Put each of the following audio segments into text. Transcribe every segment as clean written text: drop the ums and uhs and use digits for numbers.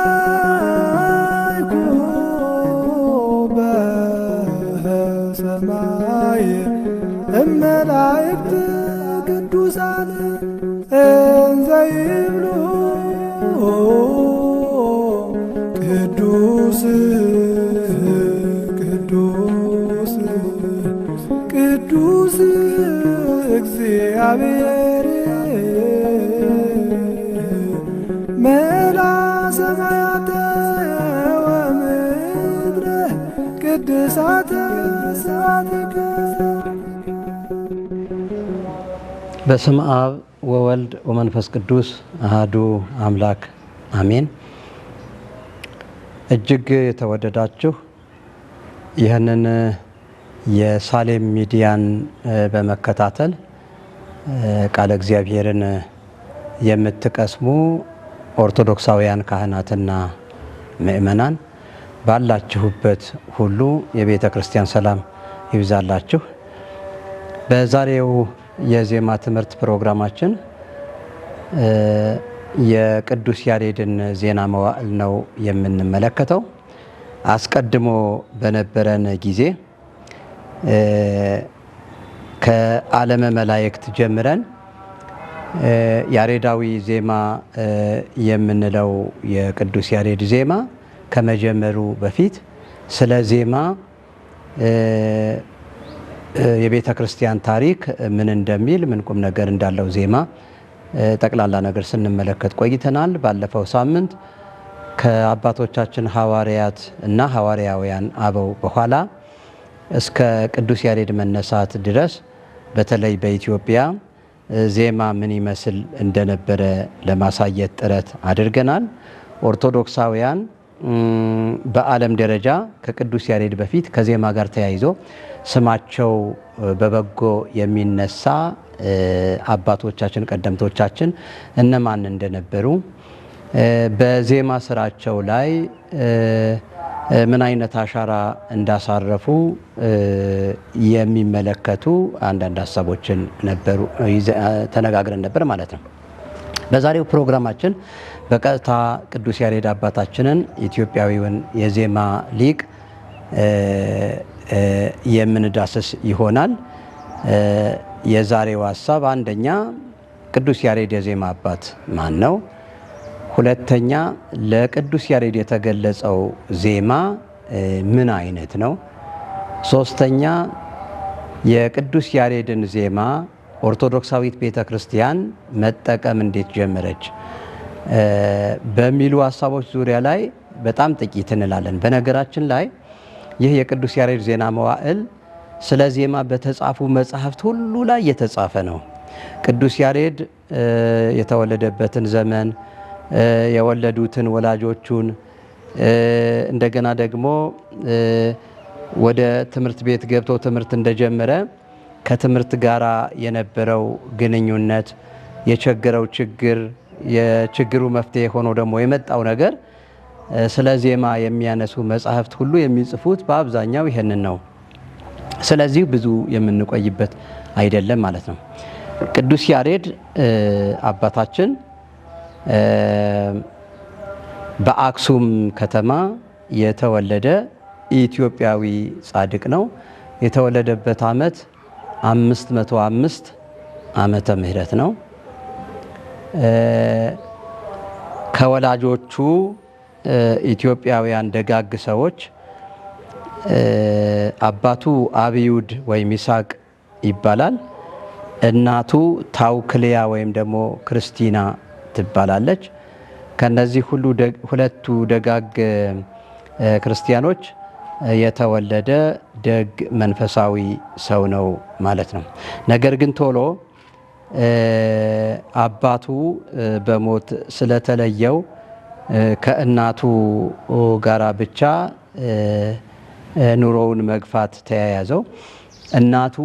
ተሰማይኩ በሰማይ እመላእክት ቅዱሳን እንዘ ይብሉ ቅዱስ ቅዱስ ቅዱስ እግዚአብሔር መላ ሰማያተ ወምድረ ቅድሳተ ስብሐቲከ። በስመ አብ ወወልድ ወመንፈስ ቅዱስ አሐዱ አምላክ አሜን። እጅግ የተወደዳችሁ ይህንን የሳሌም ሚዲያን በመከታተል ቃለ እግዚአብሔርን የምትቀስሙ ኦርቶዶክሳውያን ካህናትና ምእመናን ባላችሁበት ሁሉ የቤተ ክርስቲያን ሰላም ይብዛላችሁ። በዛሬው የዜማ ትምህርት ፕሮግራማችን የቅዱስ ያሬድን ዜና መዋዕል ነው የምንመለከተው። አስቀድሞ በነበረን ጊዜ ከዓለመ መላእክት ጀምረን ያሬዳዊ ዜማ የምንለው የቅዱስ ያሬድ ዜማ ከመጀመሩ በፊት ስለ ዜማ የቤተ ክርስቲያን ታሪክ ምን እንደሚል ምን ቁም ነገር እንዳለው ዜማ ጠቅላላ ነገር ስንመለከት ቆይተናል። ባለፈው ሳምንት ከአባቶቻችን ሐዋርያት እና ሐዋርያውያን አበው በኋላ እስከ ቅዱስ ያሬድ መነሳት ድረስ በተለይ በኢትዮጵያ ዜማ ምን ይመስል እንደነበረ ለማሳየት ጥረት አድርገናል። ኦርቶዶክሳውያን በዓለም ደረጃ ከቅዱስ ያሬድ በፊት ከዜማ ጋር ተያይዞ ስማቸው በበጎ የሚነሳ አባቶቻችን ቀደምቶቻችን እነማን እንደነበሩ በዜማ ስራቸው ላይ ምን አይነት አሻራ እንዳሳረፉ የሚመለከቱ አንዳንድ ሀሳቦችን ነበሩ ተነጋግረን ነበር ማለት ነው። በዛሬው ፕሮግራማችን በቀጥታ ቅዱስ ያሬድ አባታችንን ኢትዮጵያዊውን የዜማ ሊቅ የምንዳስስ ይሆናል። የዛሬው ሀሳብ አንደኛ ቅዱስ ያሬድ የዜማ አባት ማን ነው? ሁለተኛ ለቅዱስ ያሬድ የተገለጸው ዜማ ምን አይነት ነው? ሶስተኛ የቅዱስ ያሬድን ዜማ ኦርቶዶክሳዊት ቤተ ክርስቲያን መጠቀም እንዴት ጀመረች በሚሉ ሀሳቦች ዙሪያ ላይ በጣም ጥቂት እንላለን። በነገራችን ላይ ይህ የቅዱስ ያሬድ ዜና መዋዕል ስለ ዜማ በተጻፉ መጻሕፍት ሁሉ ላይ የተጻፈ ነው። ቅዱስ ያሬድ የተወለደበትን ዘመን፣ የወለዱትን ወላጆቹን፣ እንደገና ደግሞ ወደ ትምህርት ቤት ገብቶ ትምህርት እንደጀመረ ከትምህርት ጋራ የነበረው ግንኙነት፣ የቸገረው ችግር፣ የችግሩ መፍትሄ ሆኖ ደግሞ የመጣው ነገር ስለ ዜማ የሚያነሱ መጻሕፍት ሁሉ የሚጽፉት በአብዛኛው ይሄንን ነው። ስለዚህ ብዙ የምንቆይበት አይደለም ማለት ነው። ቅዱስ ያሬድ አባታችን በአክሱም ከተማ የተወለደ ኢትዮጵያዊ ጻድቅ ነው። የተወለደበት ዓመት 505 ዓመተ ምህረት ነው። ከወላጆቹ ኢትዮጵያውያን ደጋግ ሰዎች አባቱ አብዩድ ወይም ይስሐቅ ይባላል። እናቱ ታውክልያ ወይም ደግሞ ክርስቲና ትባላለች። ከነዚህ ሁሉ ሁለቱ ደጋግ ክርስቲያኖች የተወለደ ደግ መንፈሳዊ ሰው ነው ማለት ነው። ነገር ግን ቶሎ አባቱ በሞት ስለተለየው ከእናቱ ጋራ ብቻ ኑሮውን መግፋት ተያያዘው። እናቱ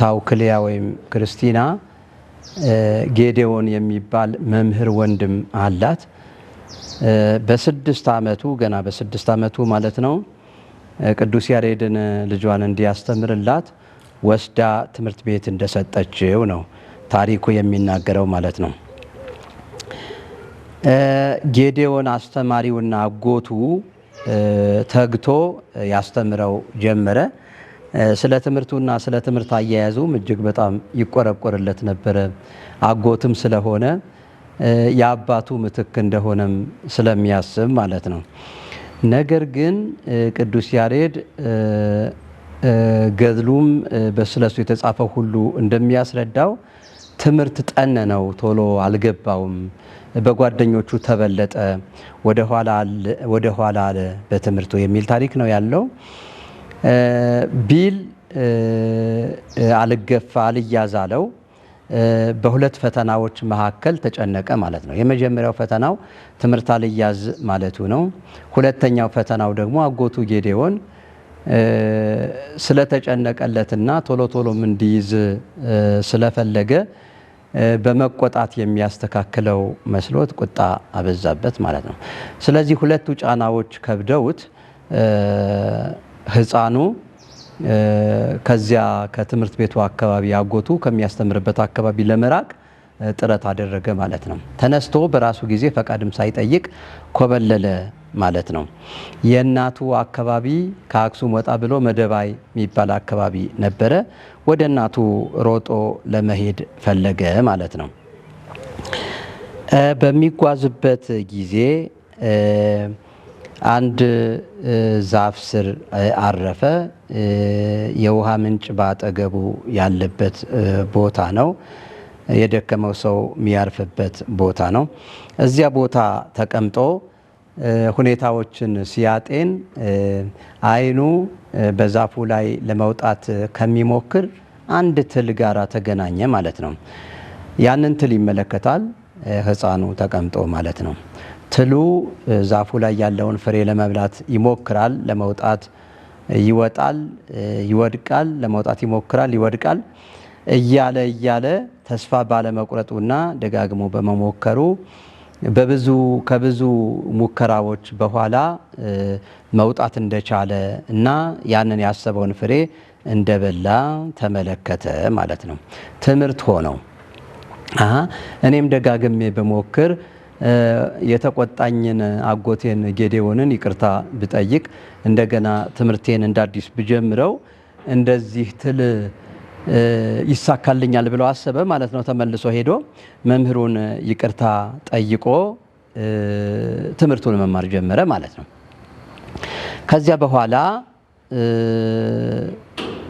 ታውክልያ ወይም ክርስቲና ጌዴዎን የሚባል መምህር ወንድም አላት። በ6 ዓመቱ ገና በ6 ዓመቱ ማለት ነው ቅዱስ ያሬድን ልጇን እንዲያስተምርላት ወስዳ ትምህርት ቤት እንደሰጠችው ነው ታሪኩ የሚናገረው ማለት ነው። ጌዴዎን አስተማሪውና አጎቱ ተግቶ ያስተምረው ጀመረ። ስለ ትምህርቱና ስለ ትምህርት አያያዙም እጅግ በጣም ይቆረቆርለት ነበረ። አጎትም ስለሆነ የአባቱ ምትክ እንደሆነም ስለሚያስብ ማለት ነው። ነገር ግን ቅዱስ ያሬድ ገድሉም በስለሱ የተጻፈው ሁሉ እንደሚያስረዳው ትምህርት ጠነነው፣ ቶሎ አልገባውም፣ በጓደኞቹ ተበለጠ፣ ወደ ኋላ አለ በትምህርቱ የሚል ታሪክ ነው ያለው። ቢል አልገፋ አልያዝ አለው። በሁለት ፈተናዎች መካከል ተጨነቀ ማለት ነው። የመጀመሪያው ፈተናው ትምህርት አልያዝ ማለቱ ነው። ሁለተኛው ፈተናው ደግሞ አጎቱ ጌዴዎን ስለተጨነቀለትና ቶሎ ቶሎም እንዲይዝ ስለፈለገ በመቆጣት የሚያስተካክለው መስሎት ቁጣ አበዛበት ማለት ነው። ስለዚህ ሁለቱ ጫናዎች ከብደውት ሕፃኑ ከዚያ ከትምህርት ቤቱ አካባቢ አጎቱ ከሚያስተምርበት አካባቢ ለመራቅ ጥረት አደረገ ማለት ነው። ተነስቶ በራሱ ጊዜ ፈቃድም ሳይጠይቅ ኮበለለ ማለት ነው። የእናቱ አካባቢ ከአክሱም ወጣ ብሎ መደባይ የሚባል አካባቢ ነበረ። ወደ እናቱ ሮጦ ለመሄድ ፈለገ ማለት ነው። በሚጓዝበት ጊዜ አንድ ዛፍ ስር አረፈ። የውሃ ምንጭ ባጠገቡ ያለበት ቦታ ነው። የደከመው ሰው የሚያርፍበት ቦታ ነው። እዚያ ቦታ ተቀምጦ ሁኔታዎችን ሲያጤን ዓይኑ በዛፉ ላይ ለመውጣት ከሚሞክር አንድ ትል ጋራ ተገናኘ ማለት ነው። ያንን ትል ይመለከታል ሕፃኑ ተቀምጦ ማለት ነው። ትሉ ዛፉ ላይ ያለውን ፍሬ ለመብላት ይሞክራል። ለመውጣት ይወጣል፣ ይወድቃል። ለመውጣት ይሞክራል፣ ይወድቃል። እያለ ተስፋ ባለመቁረጡና ደጋግሞ በመሞከሩ ከብዙ ሙከራዎች በኋላ መውጣት እንደቻለ እና ያንን ያሰበውን ፍሬ እንደበላ ተመለከተ ማለት ነው። ትምህርት ሆነው እኔም ደጋግሜ በሞክር የተቆጣኝን አጎቴን ጌዴዎንን ይቅርታ ብጠይቅ እንደገና ትምህርቴን እንዳዲስ ብጀምረው እንደዚህ ትል ይሳካልኛል ብሎ አሰበ ማለት ነው። ተመልሶ ሄዶ መምህሩን ይቅርታ ጠይቆ ትምህርቱን መማር ጀመረ ማለት ነው። ከዚያ በኋላ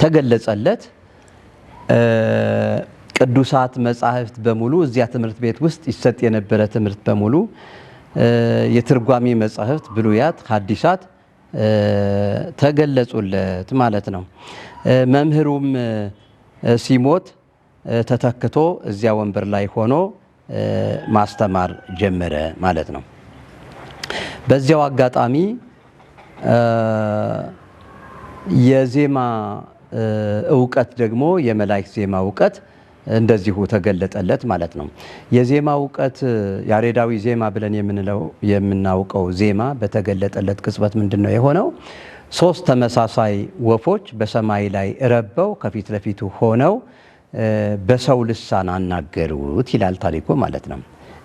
ተገለጸለት። ቅዱሳት መጻሕፍት በሙሉ እዚያ ትምህርት ቤት ውስጥ ይሰጥ የነበረ ትምህርት በሙሉ የትርጓሜ መጻሕፍት ብሉያት፣ ሐዲሳት ተገለጹለት ማለት ነው። መምህሩም ሲሞት ተተክቶ እዚያ ወንበር ላይ ሆኖ ማስተማር ጀመረ ማለት ነው። በዚያው አጋጣሚ የዜማ እውቀት ደግሞ የመላእክት ዜማ እውቀት እንደዚሁ ተገለጠለት ማለት ነው። የዜማ እውቀት ያሬዳዊ ዜማ ብለን የምናውቀው ዜማ በተገለጠለት ቅጽበት ምንድን ነው የሆነው? ሶስት ተመሳሳይ ወፎች በሰማይ ላይ ረበው ከፊት ለፊቱ ሆነው በሰው ልሳን አናገሩት ይላል ታሪኩ ማለት ነው።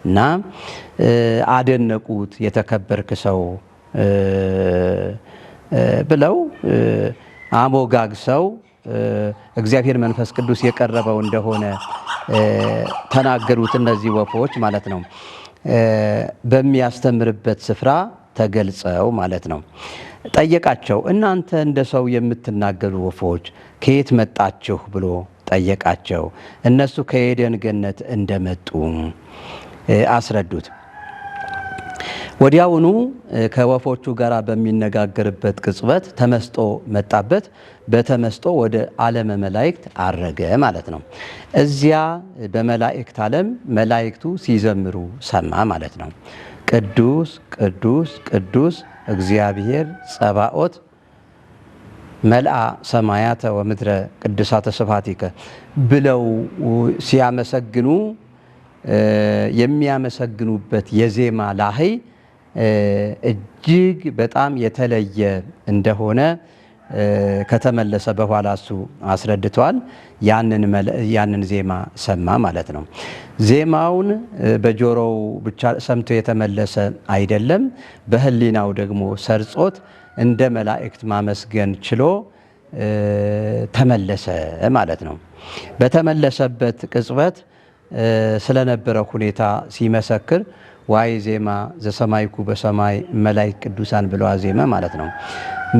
እና አደነቁት፣ የተከበርክ ሰው ብለው አሞጋግሰው እግዚአብሔር መንፈስ ቅዱስ የቀረበው እንደሆነ ተናገሩት። እነዚህ ወፎች ማለት ነው በሚያስተምርበት ስፍራ ተገልጸው ማለት ነው። ጠየቃቸው። እናንተ እንደ ሰው የምትናገሩ ወፎች ከየት መጣችሁ ብሎ ጠየቃቸው። እነሱ ከኤደን ገነት እንደመጡ አስረዱት። ወዲያውኑ ከወፎቹ ጋር በሚነጋገርበት ቅጽበት ተመስጦ መጣበት። በተመስጦ ወደ ዓለመ መላእክት አረገ ማለት ነው። እዚያ በመላእክት ዓለም መላእክቱ ሲዘምሩ ሰማ ማለት ነው። ቅዱስ ቅዱስ ቅዱስ እግዚአብሔር ጸባኦት መልአ ሰማያተ ወምድረ ቅዱሳተ ስብሐቲከ ብለው ሲያመሰግኑ የሚያመሰግኑበት የዜማ ላህይ እጅግ በጣም የተለየ እንደሆነ ከተመለሰ በኋላ እሱ አስረድቷል። ያንን ዜማ ሰማ ማለት ነው። ዜማውን በጆሮው ብቻ ሰምቶ የተመለሰ አይደለም፣ በህሊናው ደግሞ ሰርጾት እንደ መላእክት ማመስገን ችሎ ተመለሰ ማለት ነው። በተመለሰበት ቅጽበት ስለነበረው ሁኔታ ሲመሰክር ዋይ ዜማ ዘሰማይኩ በሰማይ መላእክት ቅዱሳን ብሎ አዜመ ማለት ነው።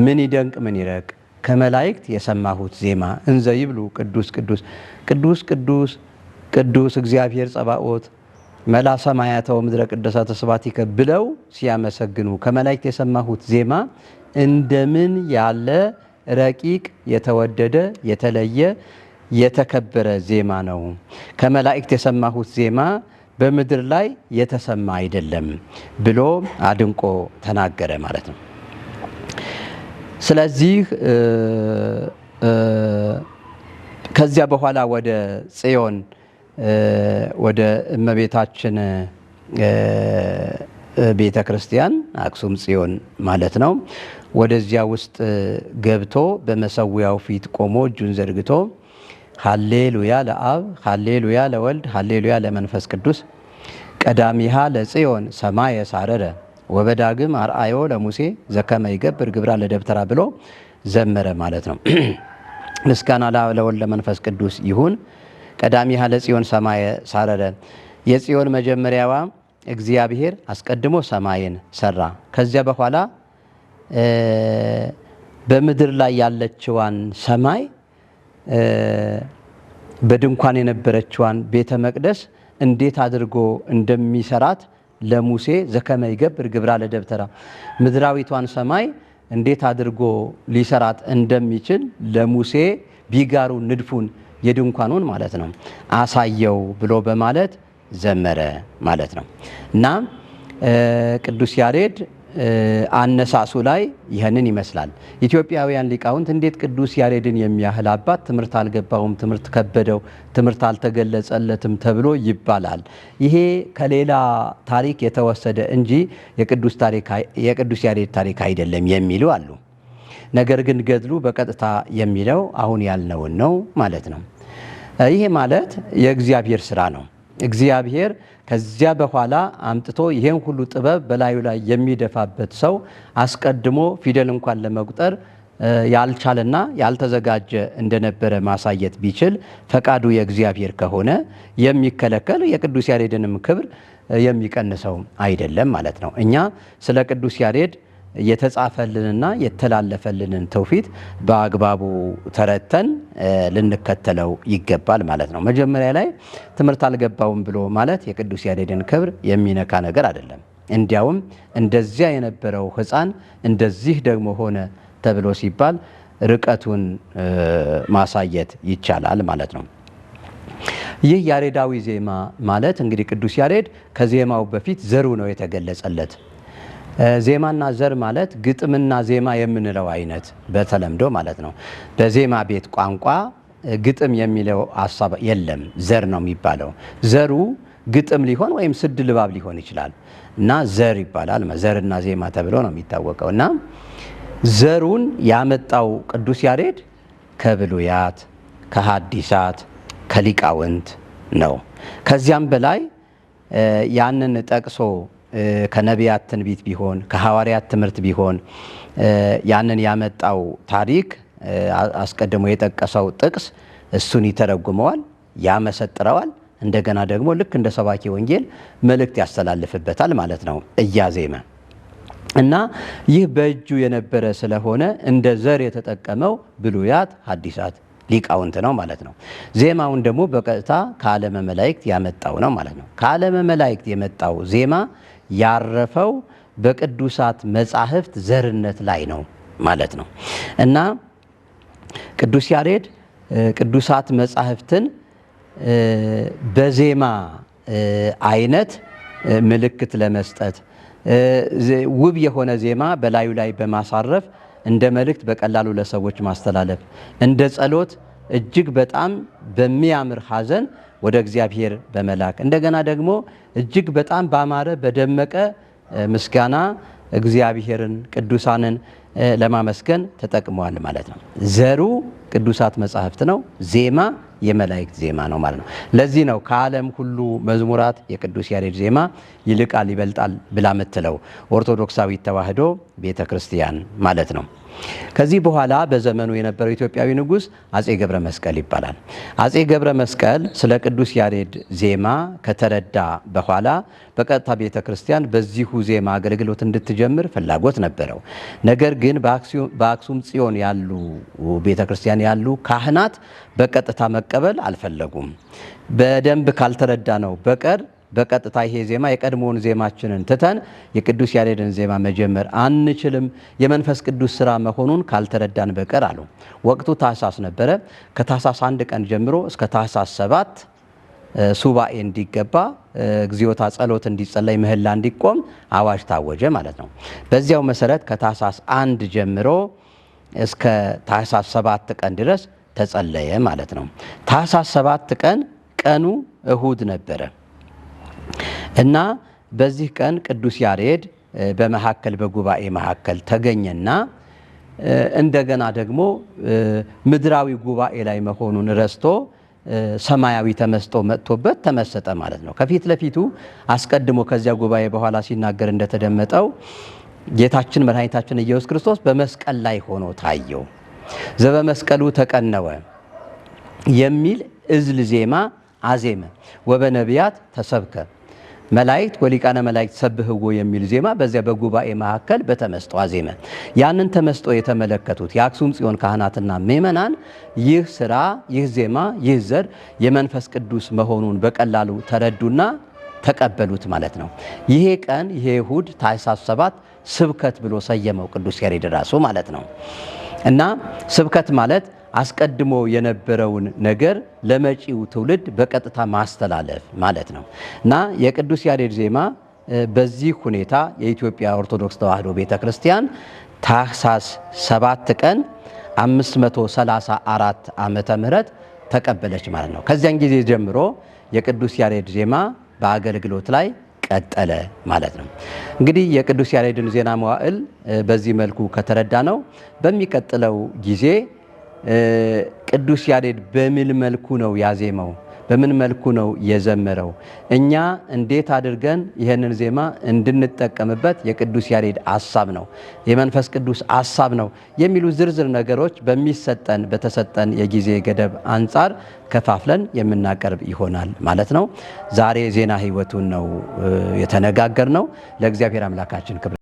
ምን ይደንቅ ምን ይረቅ ከመላእክት የሰማሁት ዜማ እንዘ ይብሉ ቅዱስ ቅዱስ ቅዱስ ቅዱስ ቅዱስ እግዚአብሔር ጸባኦት መላ ሰማያተ ወምድረ ቅዱሳተ ስብሐቲከ ብለው ሲያመሰግኑ ከመላእክት የሰማሁት ዜማ እንደምን ያለ ረቂቅ የተወደደ የተለየ የተከበረ ዜማ ነው። ከመላእክት የሰማሁት ዜማ በምድር ላይ የተሰማ አይደለም ብሎ አድንቆ ተናገረ ማለት ነው። ስለዚህ ከዚያ በኋላ ወደ ጽዮን ወደ እመቤታችን ቤተ ክርስቲያን አክሱም ጽዮን ማለት ነው። ወደዚያ ውስጥ ገብቶ በመሰዊያው ፊት ቆሞ እጁን ዘርግቶ ሃሌሉያ ለአብ ሃሌሉያ ለወልድ ሃሌሉያ ለመንፈስ ቅዱስ ቀዳሚሃ ለጽዮን ሰማየ ሳረረ ወበዳግም አርአዮ ለሙሴ ዘከመ ይገብር ግብራ ለደብተራ ብሎ ዘመረ ማለት ነው። ምስጋና ለወልድ ለመንፈስ ቅዱስ ይሁን። ቀዳሚሃ ለጽዮን ሰማየ ሳረረ የጽዮን መጀመሪያዋ እግዚአብሔር አስቀድሞ ሰማይን ሰራ። ከዚያ በኋላ በምድር ላይ ያለችዋን ሰማይ በድንኳን የነበረችዋን ቤተ መቅደስ እንዴት አድርጎ እንደሚሰራት ለሙሴ ዘከመ ይገብር ግብራ ለደብተራ ምድራዊቷን ሰማይ እንዴት አድርጎ ሊሰራት እንደሚችል ለሙሴ ቢጋሩ ንድፉን የድንኳኑን ማለት ነው አሳየው ብሎ በማለት ዘመረ ማለት ነው። እና ቅዱስ ያሬድ አነሳሱ ላይ ይህንን ይመስላል። ኢትዮጵያውያን ሊቃውንት እንዴት ቅዱስ ያሬድን የሚያህል አባት ትምህርት አልገባውም፣ ትምህርት ከበደው፣ ትምህርት አልተገለጸለትም ተብሎ ይባላል። ይሄ ከሌላ ታሪክ የተወሰደ እንጂ የቅዱስ ያሬድ ታሪክ አይደለም የሚሉ አሉ። ነገር ግን ገድሉ በቀጥታ የሚለው አሁን ያልነውን ነው ማለት ነው። ይሄ ማለት የእግዚአብሔር ስራ ነው። እግዚአብሔር ከዚያ በኋላ አምጥቶ ይሄን ሁሉ ጥበብ በላዩ ላይ የሚደፋበት ሰው አስቀድሞ ፊደል እንኳን ለመቁጠር ያልቻለና ያልተዘጋጀ እንደነበረ ማሳየት ቢችል ፈቃዱ የእግዚአብሔር ከሆነ የሚከለከል የቅዱስ ያሬድንም ክብር የሚቀንሰው አይደለም ማለት ነው። እኛ ስለ ቅዱስ ያሬድ የተጻፈልንና የተላለፈልንን ትውፊት በአግባቡ ተረተን ልንከተለው ይገባል ማለት ነው። መጀመሪያ ላይ ትምህርት አልገባውም ብሎ ማለት የቅዱስ ያሬድን ክብር የሚነካ ነገር አይደለም። እንዲያውም እንደዚያ የነበረው ሕፃን እንደዚህ ደግሞ ሆነ ተብሎ ሲባል ርቀቱን ማሳየት ይቻላል ማለት ነው። ይህ ያሬዳዊ ዜማ ማለት እንግዲህ ቅዱስ ያሬድ ከዜማው በፊት ዘሩ ነው የተገለጸለት። ዜማና ዘር ማለት ግጥምና ዜማ የምንለው አይነት በተለምዶ ማለት ነው። በዜማ ቤት ቋንቋ ግጥም የሚለው ሐሳብ የለም፣ ዘር ነው የሚባለው። ዘሩ ግጥም ሊሆን ወይም ስድ ልባብ ሊሆን ይችላል እና ዘር ይባላል። ዘርና ዜማ ተብሎ ነው የሚታወቀው። እና ዘሩን ያመጣው ቅዱስ ያሬድ ከብሉያት፣ ከሐዲሳት፣ ከሊቃውንት ነው። ከዚያም በላይ ያንን ጠቅሶ ከነቢያት ትንቢት ቢሆን ከሐዋርያት ትምህርት ቢሆን ያንን ያመጣው ታሪክ አስቀድሞ የጠቀሰው ጥቅስ እሱን ይተረጉመዋል፣ ያመሰጥረዋል። እንደገና ደግሞ ልክ እንደ ሰባኪ ወንጌል መልእክት ያስተላልፍበታል ማለት ነው እያዜመ እና ይህ በእጁ የነበረ ስለሆነ እንደ ዘር የተጠቀመው ብሉያት፣ ሐዲሳት፣ ሊቃውንት ነው ማለት ነው። ዜማውን ደግሞ በቀጥታ ከዓለመ መላእክት ያመጣው ነው ማለት ነው። ከዓለመ መላእክት የመጣው ዜማ ያረፈው በቅዱሳት መጻሕፍት ዘርነት ላይ ነው ማለት ነው እና ቅዱስ ያሬድ ቅዱሳት መጻሕፍትን በዜማ አይነት ምልክት ለመስጠት ውብ የሆነ ዜማ በላዩ ላይ በማሳረፍ እንደ መልእክት በቀላሉ ለሰዎች ማስተላለፍ፣ እንደ ጸሎት እጅግ በጣም በሚያምር ሐዘን ወደ እግዚአብሔር በመላክ እንደገና ደግሞ እጅግ በጣም ባማረ በደመቀ ምስጋና እግዚአብሔርን ቅዱሳንን ለማመስገን ተጠቅመዋል ማለት ነው። ዘሩ ቅዱሳት መጻሕፍት ነው። ዜማ የመላእክት ዜማ ነው ማለት ነው። ለዚህ ነው ከዓለም ሁሉ መዝሙራት የቅዱስ ያሬድ ዜማ ይልቃል ይበልጣል ብላ ምትለው ኦርቶዶክሳዊት ተዋሕዶ ቤተክርስቲያን ማለት ነው። ከዚህ በኋላ በዘመኑ የነበረው ኢትዮጵያዊ ንጉሥ አጼ ገብረ መስቀል ይባላል። አጼ ገብረ መስቀል ስለ ቅዱስ ያሬድ ዜማ ከተረዳ በኋላ በቀጥታ ቤተ ክርስቲያን በዚሁ ዜማ አገልግሎት እንድትጀምር ፍላጎት ነበረው። ነገር ግን በአክሱም ጽዮን ያሉ ቤተ ክርስቲያን ያሉ ካህናት በቀጥታ መቀበል አልፈለጉም። በደንብ ካልተረዳ ነው በቀር በቀጥታ ይሄ ዜማ የቀድሞውን ዜማችንን ትተን የቅዱስ ያሬድን ዜማ መጀመር አንችልም፣ የመንፈስ ቅዱስ ስራ መሆኑን ካልተረዳን በቀር አሉ። ወቅቱ ታኅሳስ ነበረ። ከታኅሳስ 1 ቀን ጀምሮ እስከ ታኅሳስ 7 ሱባኤ እንዲገባ እግዚኦታ ጸሎት እንዲጸለይ ምህላ እንዲቆም አዋጅ ታወጀ ማለት ነው። በዚያው መሰረት ከታኅሳስ 1 ጀምሮ እስከ ታኅሳስ 7 ቀን ድረስ ተጸለየ ማለት ነው። ታኅሳስ 7 ቀን ቀኑ እሁድ ነበረ እና በዚህ ቀን ቅዱስ ያሬድ በመሐከል በጉባኤ መሐከል ተገኘና እንደገና ደግሞ ምድራዊ ጉባኤ ላይ መሆኑን ረስቶ ሰማያዊ ተመስጦ መጥቶበት ተመሰጠ ማለት ነው። ከፊት ለፊቱ አስቀድሞ ከዚያ ጉባኤ በኋላ ሲናገር እንደተደመጠው ጌታችን መድኃኒታችን ኢየሱስ ክርስቶስ በመስቀል ላይ ሆኖ ታየው። ዘበመስቀሉ ተቀነወ የሚል እዝል ዜማ አዜመ። ወበነቢያት ተሰብከ መላእክት ወሊቃነ መላእክት ሰብህዎ የሚል ዜማ በዚያ በጉባኤ መካከል በተመስጦ አዜመ። ያንን ተመስጦ የተመለከቱት የአክሱም ጽዮን ካህናትና ምእመናን ይህ ስራ፣ ይህ ዜማ፣ ይህ ዘር የመንፈስ ቅዱስ መሆኑን በቀላሉ ተረዱና ተቀበሉት ማለት ነው። ይሄ ቀን ይሄ እሁድ ታኅሳስ 7 ስብከት ብሎ ሰየመው ቅዱስ ያሬድ ራሱ ማለት ነው። እና ስብከት ማለት አስቀድሞ የነበረውን ነገር ለመጪው ትውልድ በቀጥታ ማስተላለፍ ማለት ነው። እና የቅዱስ ያሬድ ዜማ በዚህ ሁኔታ የኢትዮጵያ ኦርቶዶክስ ተዋሕዶ ቤተክርስቲያን ታኅሳስ 7 ቀን 534 ዓመተ ምህረት ተቀበለች ማለት ነው። ከዚያን ጊዜ ጀምሮ የቅዱስ ያሬድ ዜማ በአገልግሎት ላይ ቀጠለ ማለት ነው። እንግዲህ የቅዱስ ያሬድን ዜና መዋዕል በዚህ መልኩ ከተረዳ ነው በሚቀጥለው ጊዜ ቅዱስ ያሬድ በምን መልኩ ነው ያዜመው፣ በምን መልኩ ነው የዘመረው፣ እኛ እንዴት አድርገን ይህንን ዜማ እንድንጠቀምበት የቅዱስ ያሬድ ሐሳብ ነው፣ የመንፈስ ቅዱስ ሐሳብ ነው የሚሉ ዝርዝር ነገሮች በተሰጠን የጊዜ ገደብ አንጻር ከፋፍለን የምናቀርብ ይሆናል ማለት ነው። ዛሬ ዜና ሕይወቱን ነው የተነጋገርነው። ለእግዚአብሔር አምላካችን ክብር